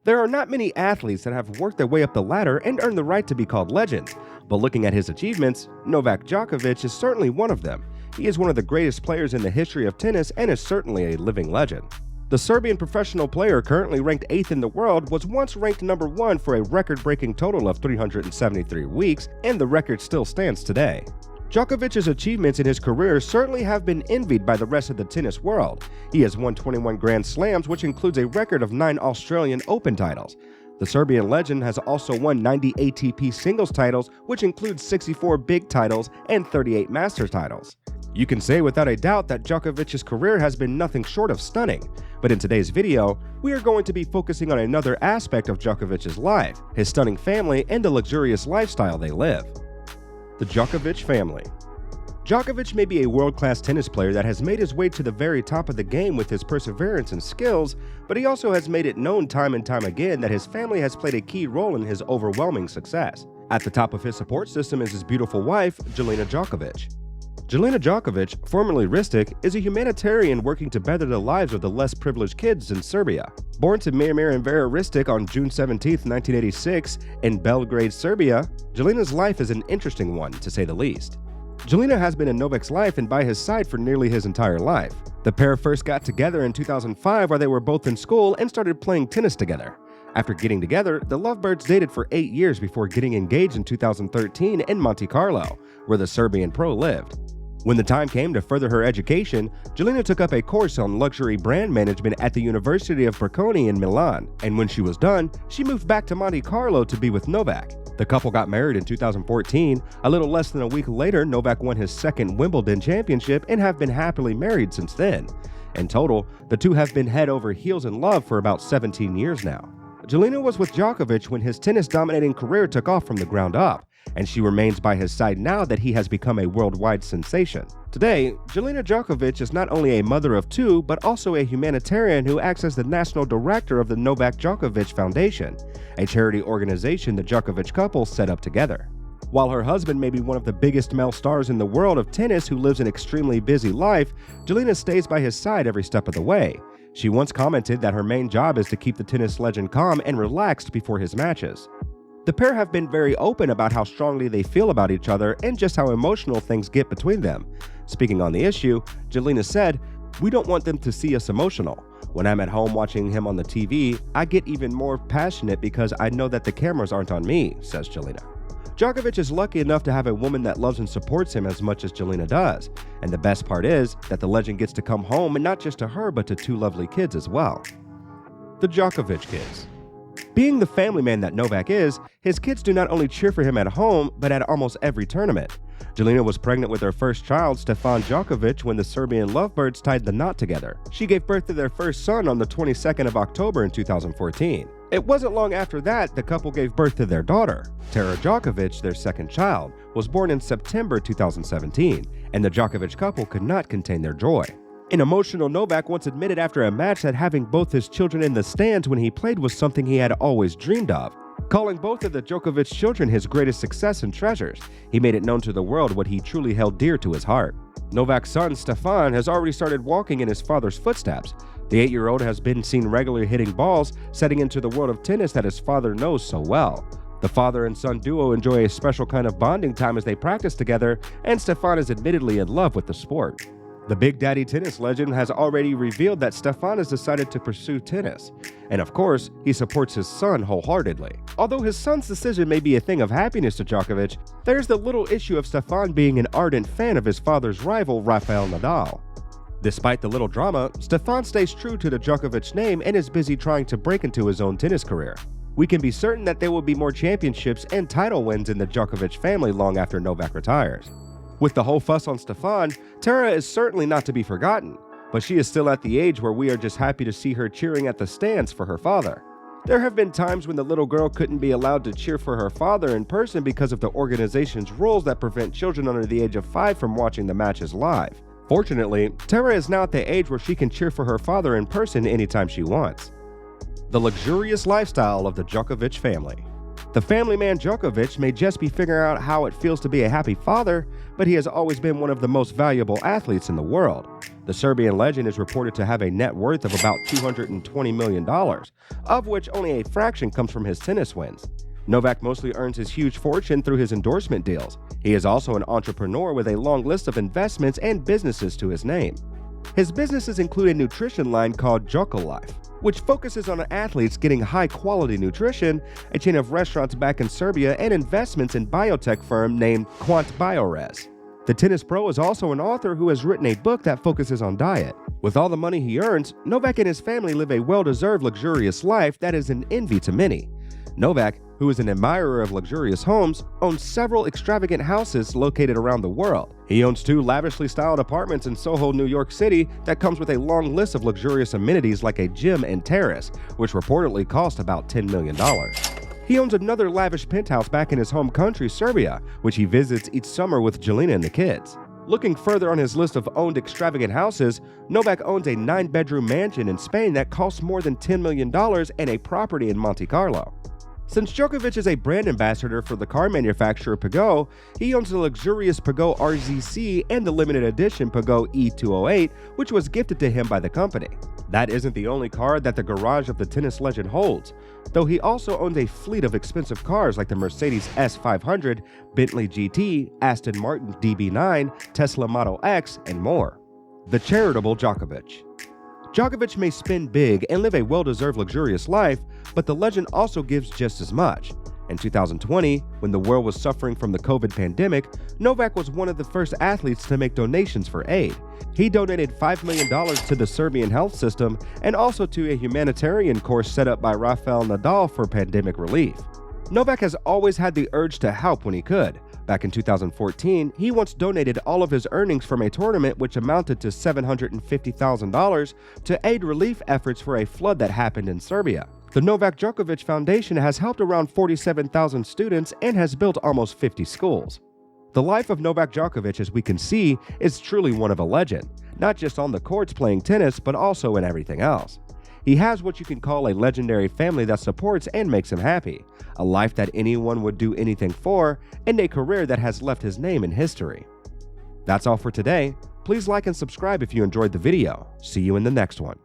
There are not many athletes that have worked their way up the ladder and earned the right to be called legends, but looking at his achievements, Novak Djokovic is certainly one of them. He is one of the greatest players in the history of tennis and is certainly a living legend. The Serbian professional player, currently ranked 8th in the world, was once ranked number 1 for a record-breaking total of 373 weeks, and the record still stands today. Djokovic's achievements in his career certainly have been envied by the rest of the tennis world. He has won 21 Grand Slams, which includes a record of 9 Australian Open titles. The Serbian legend has also won 90 ATP singles titles, which includes 64 big titles and 38 Masters titles. You can say without a doubt that Djokovic's career has been nothing short of stunning, but in today's video, we are going to be focusing on another aspect of Djokovic's life, his stunning family, and the luxurious lifestyle they live. The Djokovic family. Djokovic may be a world-class tennis player that has made his way to the very top of the game with his perseverance and skills, but he also has made it known time and time again that his family has played a key role in his overwhelming success. At the top of his support system is his beautiful wife, Jelena Djokovic. Jelena Djokovic, formerly Ristic, is a humanitarian working to better the lives of the less privileged kids in Serbia. Born to Mirmir and Vera Ristic on June 17, 1986, in Belgrade, Serbia, Jelena's life is an interesting one, to say the least. Jelena has been in Novak's life and by his side for nearly his entire life. The pair first got together in 2005 while they were both in school and started playing tennis together. After getting together, the lovebirds dated for 8 years before getting engaged in 2013 in Monte Carlo, where the Serbian pro lived. When the time came to further her education, Jelena took up a course on luxury brand management at the University of Bocconi in Milan, and when she was done, she moved back to Monte Carlo to be with Novak. The couple got married in 2014. A little less than a week later, Novak won his second Wimbledon championship and have been happily married since then. In total, the two have been head over heels in love for about 17 years now. Jelena was with Djokovic when his tennis-dominating career took off from the ground up, and she remains by his side now that he has become a worldwide sensation. Today, Jelena Djokovic is not only a mother of 2, but also a humanitarian who acts as the national director of the Novak Djokovic Foundation, a charity organization the Djokovic couple set up together. While her husband may be one of the biggest male stars in the world of tennis who lives an extremely busy life, Jelena stays by his side every step of the way. She once commented that her main job is to keep the tennis legend calm and relaxed before his matches. The pair have been very open about how strongly they feel about each other and just how emotional things get between them. Speaking on the issue, Jelena said, "We don't want them to see us emotional. When I'm at home watching him on the TV, I get even more passionate because I know that the cameras aren't on me," says Jelena. Djokovic is lucky enough to have a woman that loves and supports him as much as Jelena does. And the best part is that the legend gets to come home and not just to her but to 2 lovely kids as well. The Djokovic Kids. Being the family man that Novak is, his kids do not only cheer for him at home, but at almost every tournament. Jelena was pregnant with her first child, Stefan Djokovic, when the Serbian lovebirds tied the knot together. She gave birth to their first son on the 22nd of October in 2014. It wasn't long after that the couple gave birth to their daughter. Tara Djokovic, their second child, was born in September 2017, and the Djokovic couple could not contain their joy. An emotional Novak once admitted after a match that having both his children in the stands when he played was something he had always dreamed of. Calling both of the Djokovic children his greatest success and treasures, he made it known to the world what he truly held dear to his heart. Novak's son, Stefan, has already started walking in his father's footsteps. The 8-year-old has been seen regularly hitting balls, setting into the world of tennis that his father knows so well. The father and son duo enjoy a special kind of bonding time as they practice together, and Stefan is admittedly in love with the sport. The Big Daddy tennis legend has already revealed that Stefan has decided to pursue tennis. And of course, he supports his son wholeheartedly. Although his son's decision may be a thing of happiness to Djokovic, there's the little issue of Stefan being an ardent fan of his father's rival, Rafael Nadal. Despite the little drama, Stefan stays true to the Djokovic name and is busy trying to break into his own tennis career. We can be certain that there will be more championships and title wins in the Djokovic family long after Novak retires. With the whole fuss on Stefan, Tara is certainly not to be forgotten, but she is still at the age where we are just happy to see her cheering at the stands for her father. There have been times when the little girl couldn't be allowed to cheer for her father in person because of the organization's rules that prevent children under the age of 5 from watching the matches live. Fortunately, Tara is now at the age where she can cheer for her father in person anytime she wants. The luxurious lifestyle of the Djokovic family. The family man Djokovic may just be figuring out how it feels to be a happy father, but he has always been one of the most valuable athletes in the world. The The Serbian legend is reported to have a net worth of about $220 million, of which only a fraction comes from his tennis wins. Novak mostly earns his huge fortune through his endorsement deals. He is also an entrepreneur with a long list of investments and businesses to his name. His businesses include a nutrition line called Djokolife, which focuses on athletes getting high-quality nutrition, a chain of restaurants back in Serbia, and investments in biotech firm named Quant Biores. The tennis pro is also an author who has written a book that focuses on diet. With all the money he earns, Novak and his family live a well-deserved luxurious life that is an envy to many. Novak, who is an admirer of luxurious homes, owns several extravagant houses located around the world. He owns 2 lavishly styled apartments in Soho, New York City that comes with a long list of luxurious amenities like a gym and terrace, which reportedly cost about $10 million. He owns another lavish penthouse back in his home country, Serbia, which he visits each summer with Jelena and the kids. Looking further on his list of owned extravagant houses, Novak owns a 9-bedroom mansion in Spain that costs more than $10 million and a property in Monte Carlo. Since Djokovic is a brand ambassador for the car manufacturer Peugeot, he owns the luxurious Peugeot RZC and the limited edition Peugeot E208, which was gifted to him by the company. That isn't the only car that the garage of the tennis legend holds, though he also owns a fleet of expensive cars like the Mercedes S500, Bentley GT, Aston Martin DB9, Tesla Model X, and more. The Charitable Djokovic. Djokovic may spend big and live a well-deserved luxurious life, but the legend also gives just as much. In 2020, when the world was suffering from the COVID pandemic, Novak was one of the first athletes to make donations for aid. He donated $5 million to the Serbian health system and also to a humanitarian course set up by Rafael Nadal for pandemic relief. Novak has always had the urge to help when he could. Back in 2014, he once donated all of his earnings from a tournament which amounted to $750,000 to aid relief efforts for a flood that happened in Serbia. The Novak Djokovic Foundation has helped around 47,000 students and has built almost 50 schools. The life of Novak Djokovic, as we can see, is truly one of a legend, not just on the courts playing tennis, but also in everything else. He has what you can call a legendary family that supports and makes him happy, a life that anyone would do anything for, and a career that has left his name in history. That's all for today. Please like and subscribe if you enjoyed the video. See you in the next one.